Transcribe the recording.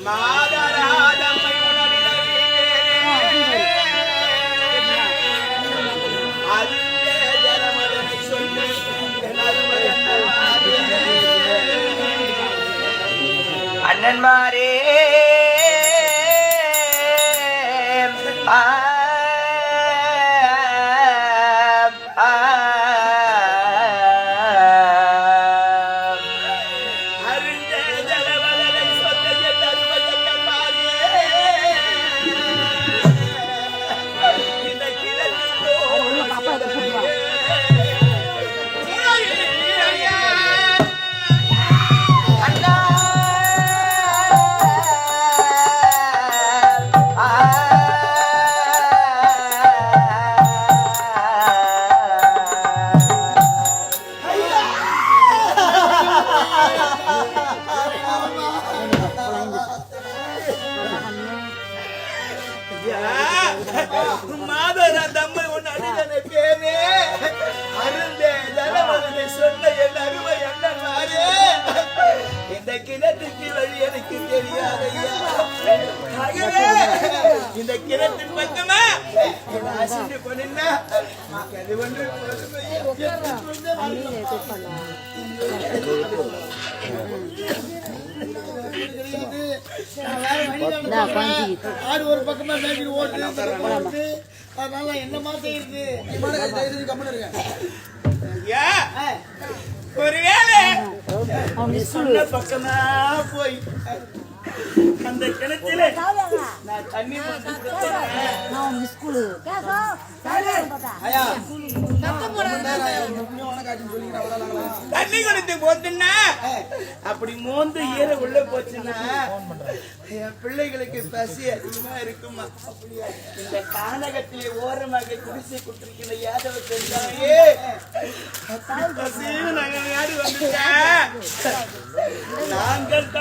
மாதராஜம்மை அதுவே ஜலமதனை சொல்லி அண்ணன்மாரே மாதராஜம்மை உன் அடிதனை பேரே அருந்தே ஜலமதனை சொன்ன என் அருமை அண்ணன்மாரே இந்த கிணத்துக்கு வழி எனக்கு தெரியாதையா இந்த கிணத்தின் பக்கமா அசிந்து கொண்டா அது ஒன்று ஆடு ஒரு பக்கமா மேய்ச்சி ஓட்டு அதனால என்ன மாதிரி இருக்கு ஒருவேளை சொன்ன பக்கமா போய் அந்த கிணத்துல நான் தண்ணி தண்ணி கொடுத்து போத்துன்னா அப்படி மோந்து ஈர உள்ள போச்சுன்னா என் பிள்ளைகளுக்கு பசி அதிகமா இருக்குமா இந்த கானகத்திலே ஓரமாக குடிசை கொடுத்திருக்கிற யாதவ தெரியாயே பசியும் நாங்கள் யாரு வந்துட்டா நாங்கள்